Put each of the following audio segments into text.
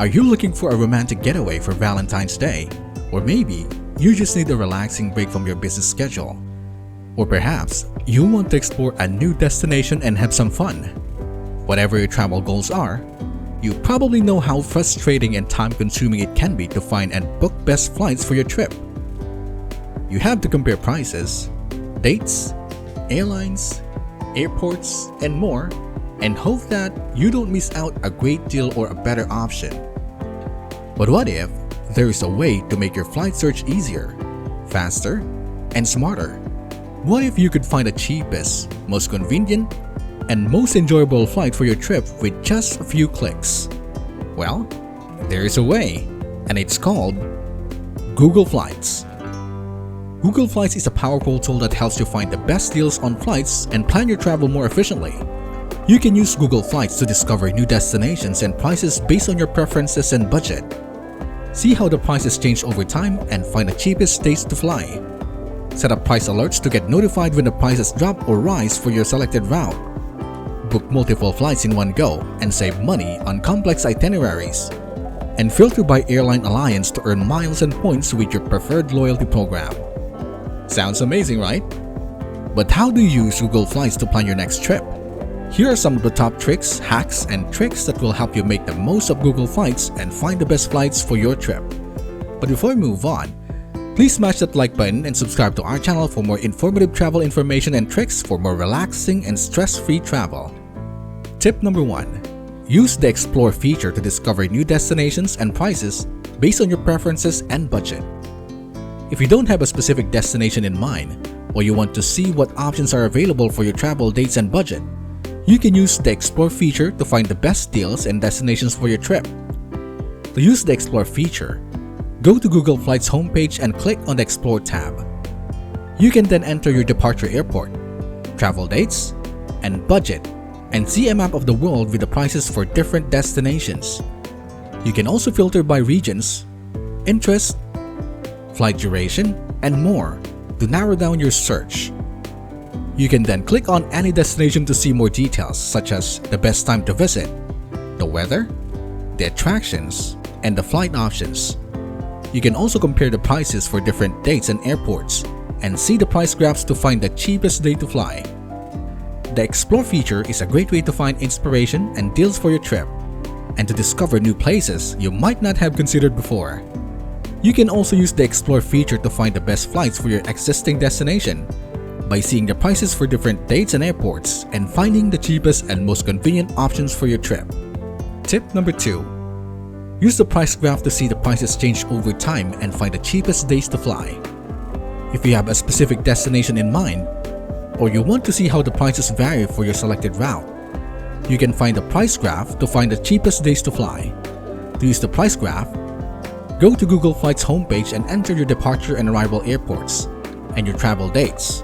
Are you looking for a romantic getaway for Valentine's Day? Or maybe you just need a relaxing break from your busy schedule? Or perhaps you want to explore a new destination and have some fun? Whatever your travel goals are, you probably know how frustrating and time-consuming it can be to find and book best flights for your trip. You have to compare prices, dates, airlines, airports, and more, and hope that you don't miss out a great deal or a better option. But what if there is a way to make your flight search easier, faster, and smarter? What if you could find the cheapest, most convenient, and most enjoyable flight for your trip with just a few clicks? Well, there is a way, and it's called Google Flights. Google Flights is a powerful tool that helps you find the best deals on flights and plan your travel more efficiently. You can use Google Flights to discover new destinations and prices based on your preferences and budget. See how the prices change over time and find the cheapest dates to fly. Set up price alerts to get notified when the prices drop or rise for your selected route. Book multiple flights in one go and save money on complex itineraries. And filter by airline alliance to earn miles and points with your preferred loyalty program. Sounds amazing, right? But how do you use Google Flights to plan your next trip? Here are some of the top tricks, hacks, and tricks that will help you make the most of Google Flights and find the best flights for your trip. But before we move on, please smash that like button and subscribe to our channel for more informative travel information and tricks for more relaxing and stress-free travel. Tip number 1. Use the Explore feature to discover new destinations and prices based on your preferences and budget. If you don't have a specific destination in mind, or you want to see what options are available for your travel dates and budget, you can use the Explore feature to find the best deals and destinations for your trip. To use the Explore feature, go to Google Flights homepage and click on the Explore tab. You can then enter your departure airport, travel dates, and budget, and see a map of the world with the prices for different destinations. You can also filter by regions, interest, flight duration, and more to narrow down your search. You can then click on any destination to see more details such as the best time to visit, the weather, the attractions, and the flight options. You can also compare the prices for different dates and airports and see the price graphs to find the cheapest day to fly. The Explore feature is a great way to find inspiration and deals for your trip and to discover new places you might not have considered before. You can also use the Explore feature to find the best flights for your existing destination by seeing the prices for different dates and airports and finding the cheapest and most convenient options for your trip. Tip number 2. Use the price graph to see the prices change over time and find the cheapest days to fly. If you have a specific destination in mind, or you want to see how the prices vary for your selected route, you can find the price graph to find the cheapest days to fly. To use the price graph, go to Google Flights homepage and enter your departure and arrival airports and your travel dates.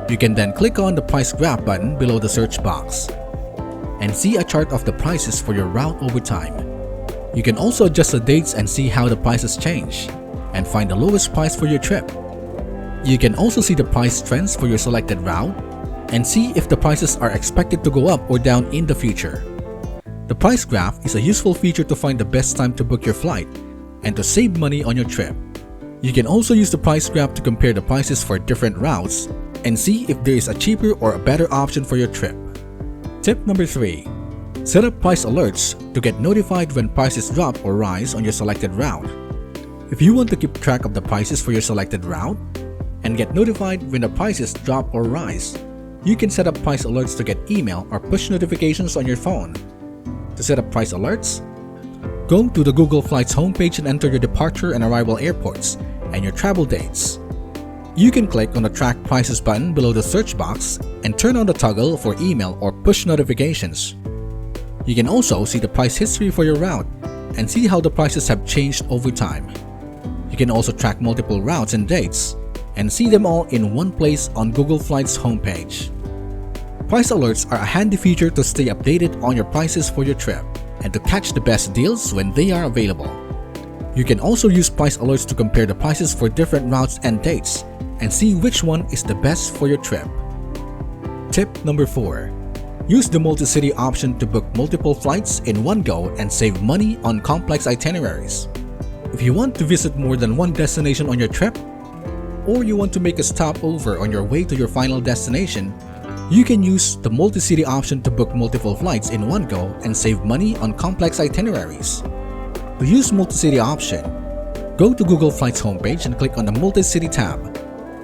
You can then click on the price graph button below the search box and see a chart of the prices for your route over time. You can also adjust the dates and see how the prices change and find the lowest price for your trip. You can also see the price trends for your selected route and see if the prices are expected to go up or down in the future. The price graph is a useful feature to find the best time to book your flight and to save money on your trip. You can also use the price graph to compare the prices for different routes and see if there is a cheaper or a better option for your trip. Tip number 3. Set up price alerts to get notified when prices drop or rise on your selected route. If you want to keep track of the prices for your selected route and get notified when the prices drop or rise, you can set up price alerts to get email or push notifications on your phone. To set up price alerts, go to the Google Flights homepage and enter your departure and arrival airports and your travel dates. You can click on the Track Prices button below the search box and turn on the toggle for email or push notifications. You can also see the price history for your route and see how the prices have changed over time. You can also track multiple routes and dates and see them all in one place on Google Flights homepage. Price alerts are a handy feature to stay updated on your prices for your trip and to catch the best deals when they are available. You can also use price alerts to compare the prices for different routes and dates and see which one is the best for your trip. Tip number 4. Use the multi-city option to book multiple flights in one go and save money on complex itineraries. If you want to visit more than one destination on your trip, or you want to make a stopover on your way to your final destination, you can use the multi-city option to book multiple flights in one go and save money on complex itineraries. To use multi-city option, go to Google Flights homepage and click on the multi-city tab.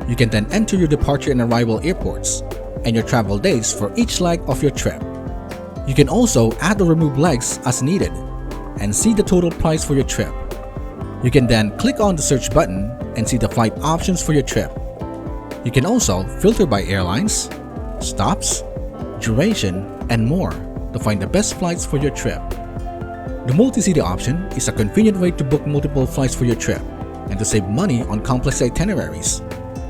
You can then enter your departure and arrival airports and your travel dates for each leg of your trip. You can also add or remove legs as needed and see the total price for your trip. You can then click on the search button and see the flight options for your trip. You can also filter by airlines, stops, duration, and more to find the best flights for your trip. The multi-city option is a convenient way to book multiple flights for your trip and to save money on complex itineraries.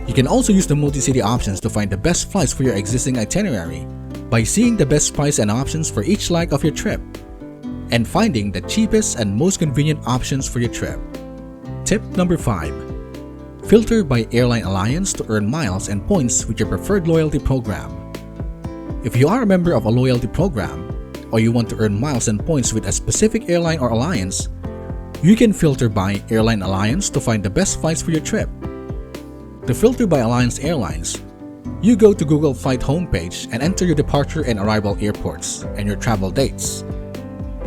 You can also use the multi-city options to find the best flights for your existing itinerary by seeing the best price and options for each leg of your trip and finding the cheapest and most convenient options for your trip. Tip number 5. Filter by airline alliance to earn miles and points with your preferred loyalty program. If you are a member of a loyalty program, or you want to earn miles and points with a specific airline or alliance, you can filter by airline alliance to find the best flights for your trip. To filter by alliance airlines, you go to Google Flight homepage and enter your departure and arrival airports and your travel dates.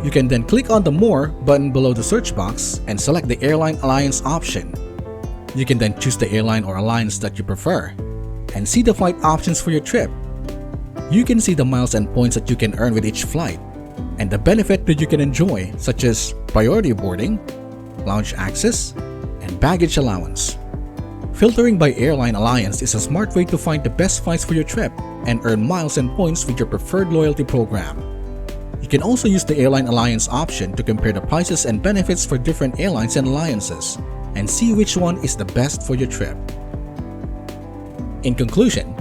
You can then click on the More button below the search box and select the airline alliance option. You can then choose the airline or alliance that you prefer and see the flight options for your trip. You can see the miles and points that you can earn with each flight and the benefit that you can enjoy, such as priority boarding, lounge access, and baggage allowance. Filtering by airline alliance is a smart way to find the best flights for your trip and earn miles and points with your preferred loyalty program. You can also use the airline alliance option to compare the prices and benefits for different airlines and alliances and see which one is the best for your trip. In conclusion,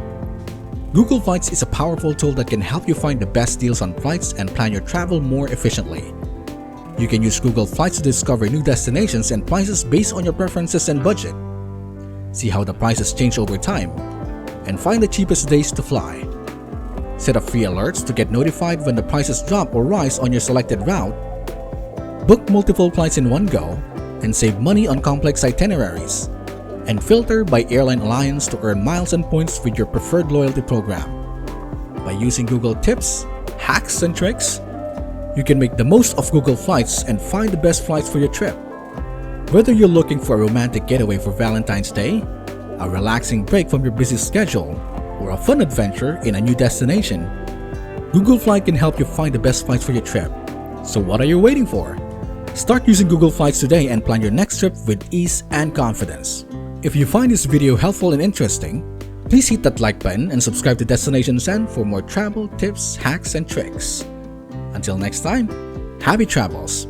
Google Flights is a powerful tool that can help you find the best deals on flights and plan your travel more efficiently. You can use Google Flights to discover new destinations and prices based on your preferences and budget. See how the prices change over time, and find the cheapest days to fly. Set up free alerts to get notified when the prices drop or rise on your selected route. Book multiple flights in one go and save money on complex itineraries. And filter by airline alliance to earn miles and points with your preferred loyalty program. By using Google Tips, hacks, and tricks, you can make the most of Google Flights and find the best flights for your trip. Whether you're looking for a romantic getaway for Valentine's Day, a relaxing break from your busy schedule, or a fun adventure in a new destination, Google Flight can help you find the best flights for your trip. So what are you waiting for? Start using Google Flights today and plan your next trip with ease and confidence. If you find this video helpful and interesting, please hit that like button and subscribe to Destination Zen for more travel tips, hacks, and tricks. Until next time, happy travels!